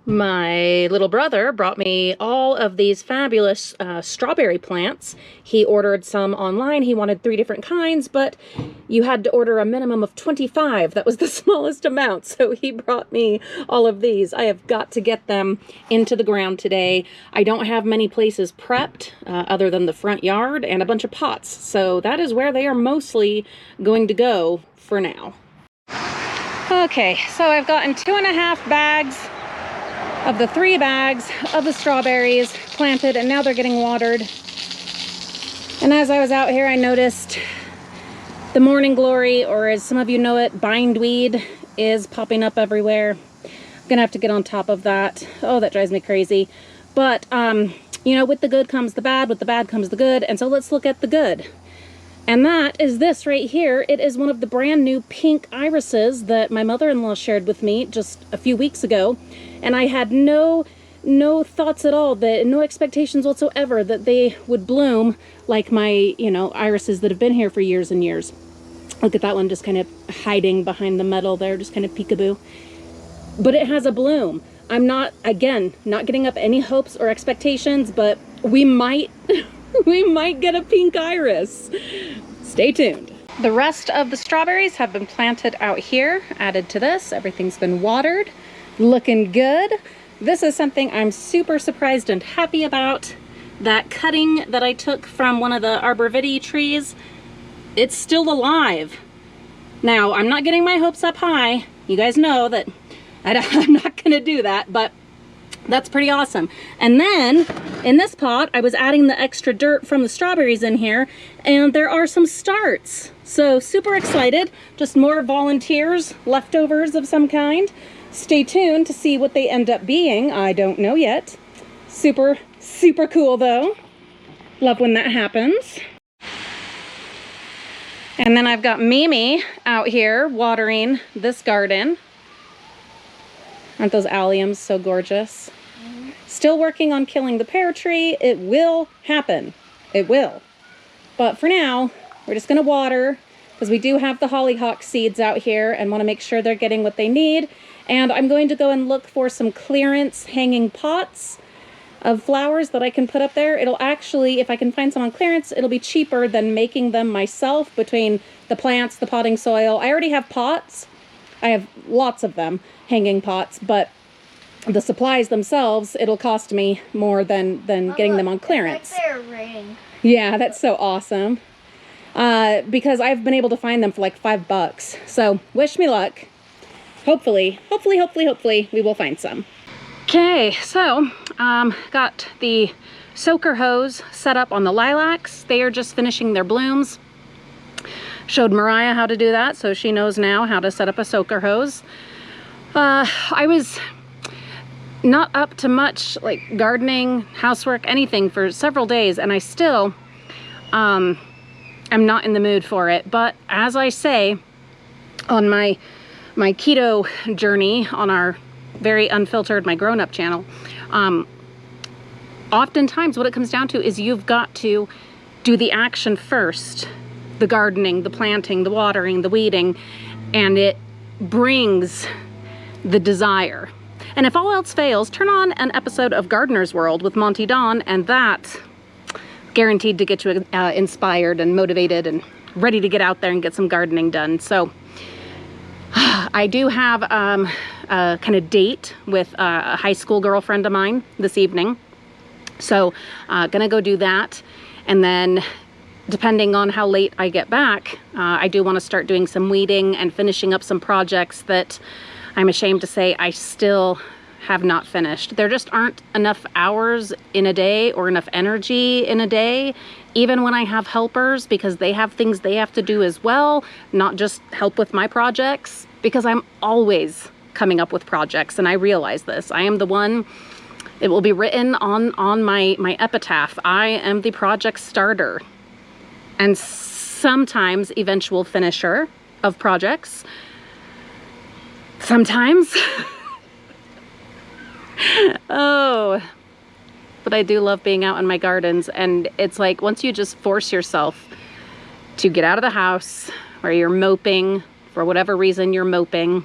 My little brother brought me all of these fabulous strawberry plants. He ordered some online. He wanted 3 different kinds, but you had to order a minimum of 25. That was the smallest amount, so he brought me all of these. I have got to get them into the ground today. I don't have many places prepped other than the front yard and a bunch of pots, so that is where they are mostly going to go for now. Okay, so I've gotten 2.5 bags of the 3 bags of the strawberries planted, and now they're getting watered. And as I was out here, I noticed the morning glory, or as some of you know it, bindweed, is popping up everywhere. I'm gonna have to get on top of that. Oh, that drives me crazy. But you know, with the good comes the bad, with the bad comes the good, and so let's look at the good. And that is this right here. It is one of the brand new pink irises that my mother-in-law shared with me just a few weeks ago. And I had no thoughts at all, no expectations whatsoever that they would bloom like my, you know, irises that have been here for years and years. Look at that one just kind of hiding behind the metal there, just kind of peekaboo. But it has a bloom. I'm not, again, not getting up any hopes or expectations, but we might we might get a pink iris. Stay tuned. The rest of the strawberries have been planted out here, added to this. Everything's been watered, looking good. This is something I'm super surprised and happy about. That cutting that I took from one of the arborvitae trees, it's still alive. Now, I'm not getting my hopes up high. You guys know that I'm not gonna do that, but that's pretty awesome. And then in this pot, I was adding the extra dirt from the strawberries in here, and there are some starts. So super excited. Just more volunteers, leftovers of some kind. Stay tuned to see what they end up being. I don't know yet. Super, super cool though. Love when that happens. And then I've got Mimi out here watering this garden. Aren't those alliums so gorgeous? Still working on killing the pear tree. It will happen. It will. But for now, we're just gonna water because we do have the hollyhock seeds out here and want to make sure they're getting what they need. And I'm going to go and look for some clearance hanging pots of flowers that I can put up there. It'll actually, if I can find some on clearance, it'll be cheaper than making them myself between the plants, the potting soil. I already have pots. I have lots of them, hanging pots, but the supplies themselves, it'll cost me more than getting them on clearance. It's like they're raining. Yeah, that's so awesome. Because I've been able to find them for like $5. So wish me luck. Hopefully, we will find some. Okay, so got the soaker hose set up on the lilacs. They are just finishing their blooms. Showed Mariah how to do that, so she knows now how to set up a soaker hose. I was not up to much like gardening, housework, anything for several days, and I still am not in the mood for it. But as I say, on my keto journey on our very unfiltered, my grown-up channel, oftentimes what it comes down to is you've got to do the action first. The gardening, the planting, the watering, the weeding, and it brings the desire. And if all else fails, turn on an episode of Gardener's World with Monty Don, and that's guaranteed to get you inspired and motivated and ready to get out there and get some gardening done. So I do have a kind of date with a high school girlfriend of mine this evening. So gonna go do that, and then depending on how late I get back, I do want to start doing some weeding and finishing up some projects that I'm ashamed to say I still have not finished. There just aren't enough hours in a day or enough energy in a day, even when I have helpers, because they have things they have to do as well, not just help with my projects, because I'm always coming up with projects, and I realize this. I am the one, it will be written on my epitaph, I am the project starter. And sometimes eventual finisher of projects. Sometimes. Oh, but I do love being out in my gardens. And it's like once you just force yourself to get out of the house where you're moping, for whatever reason you're moping,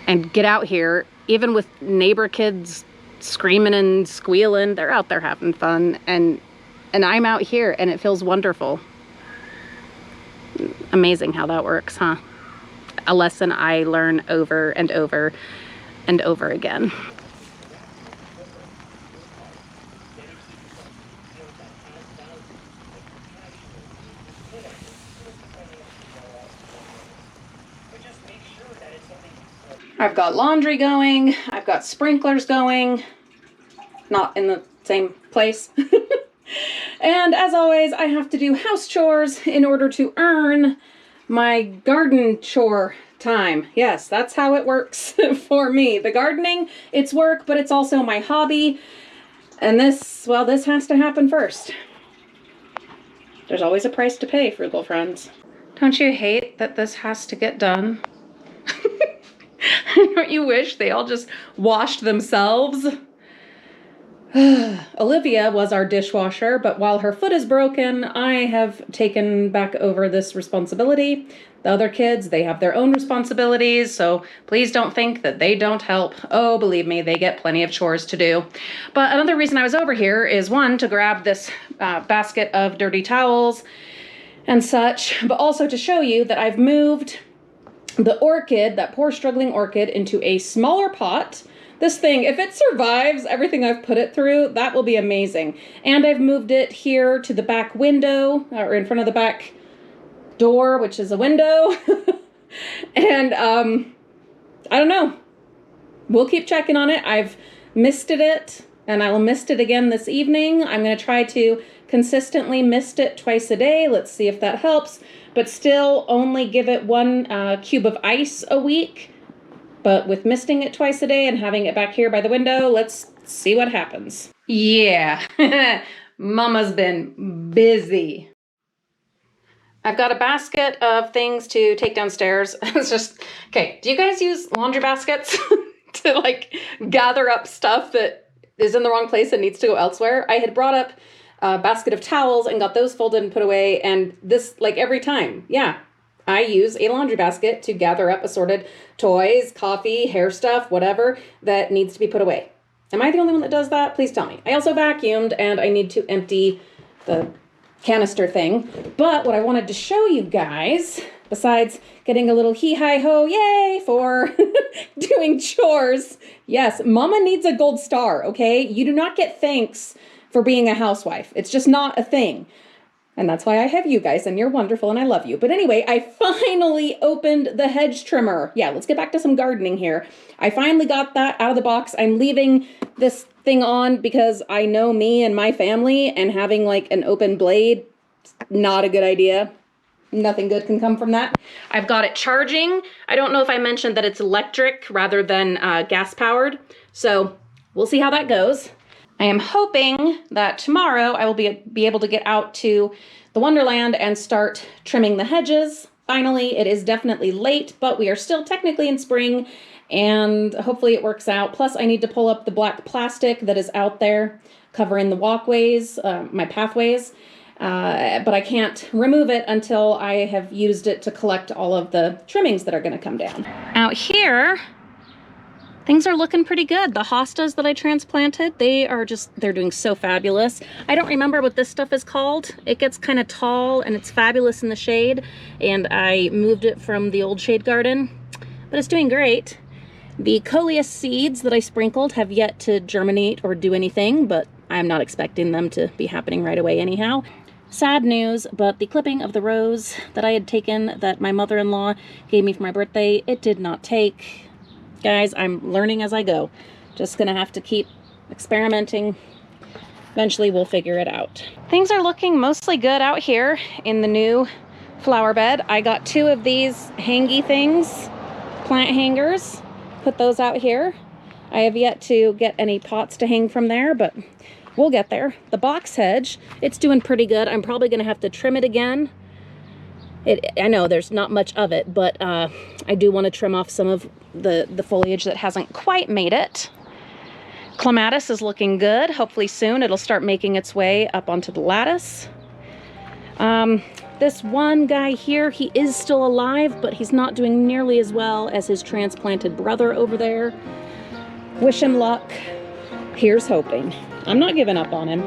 and get out here, even with neighbor kids screaming and squealing, they're out there having fun, and I'm out here and it feels wonderful. Amazing how that works, huh? A lesson I learn over and over and over again. I've got laundry going, I've got sprinklers going, not in the same place. And as always, I have to do house chores in order to earn my garden chore time. Yes, that's how it works for me. The gardening, it's work, but it's also my hobby. And this, well, this has to happen first. There's always a price to pay, frugal friends. Don't you hate that this has to get done? Don't you wish they all just washed themselves? Olivia was our dishwasher, but while her foot is broken, I have taken back over this responsibility. The other kids, they have their own responsibilities, so please don't think that they don't help. Oh, believe me, they get plenty of chores to do. But another reason I was over here is, one, to grab this basket of dirty towels and such, but also to show you that I've moved the orchid, that poor struggling orchid, into a smaller pot. This thing, if it survives everything I've put it through, that will be amazing. And I've moved it here to the back window, or in front of the back door, which is a window. And I don't know. We'll keep checking on it. I've misted it, and I will mist it again this evening. I'm going to try to consistently mist it twice a day. Let's see if that helps. But still only give it 1 cube of ice a week. But with misting it twice a day and having it back here by the window, let's see what happens. Yeah, Mama's been busy. I've got a basket of things to take downstairs. It's just, okay, do you guys use laundry baskets to like gather up stuff that is in the wrong place and needs to go elsewhere? I had brought up a basket of towels and got those folded and put away, and this, like every time, yeah, I use a laundry basket to gather up assorted toys, coffee, hair stuff, whatever that needs to be put away. Am I the only one that does that? Please tell me. I also vacuumed, and I need to empty the canister thing. But what I wanted to show you guys, besides getting a little hee-hi-ho yay for doing chores, yes, Mama needs a gold star, okay? You do not get thanks for being a housewife. It's just not a thing. And that's why I have you guys, and you're wonderful, and I love you. But anyway, I finally opened the hedge trimmer. Yeah, let's get back to some gardening here. I finally got that out of the box. I'm leaving this thing on because I know me and my family, and having like an open blade, not a good idea. Nothing good can come from that. I've got it charging. I don't know if I mentioned that it's electric rather than gas powered. So we'll see how that goes. I am hoping that tomorrow I will be able to get out to the Wonderland and start trimming the hedges. Finally, it is definitely late, but we are still technically in spring, and hopefully it works out. Plus, I need to pull up the black plastic that is out there covering the walkways, my pathways, but I can't remove it until I have used it to collect all of the trimmings that are going to come down. Out here, things are looking pretty good. The hostas that I transplanted, they're doing so fabulous. I don't remember what this stuff is called. It gets kind of tall and it's fabulous in the shade, and I moved it from the old shade garden, but it's doing great. The coleus seeds that I sprinkled have yet to germinate or do anything, but I'm not expecting them to be happening right away anyhow. Sad news, but the clipping of the rose that I had taken that my mother-in-law gave me for my birthday, it did not take. Guys, I'm learning as I go. Just gonna have to keep experimenting. Eventually we'll figure it out. Things are looking mostly good out here in the new flower bed. I got 2 of these hangy things, plant hangers. Put those out here. I have yet to get any pots to hang from there, but we'll get there. The box hedge, it's doing pretty good. I'm probably gonna have to trim it again. I know there's not much of it, but I do want to trim off some of the foliage that hasn't quite made it. Clematis is looking good. Hopefully soon it'll start making its way up onto the lattice. This one guy here, he is still alive, but he's not doing nearly as well as his transplanted brother over there. Wish him luck. Here's hoping. I'm not giving up on him.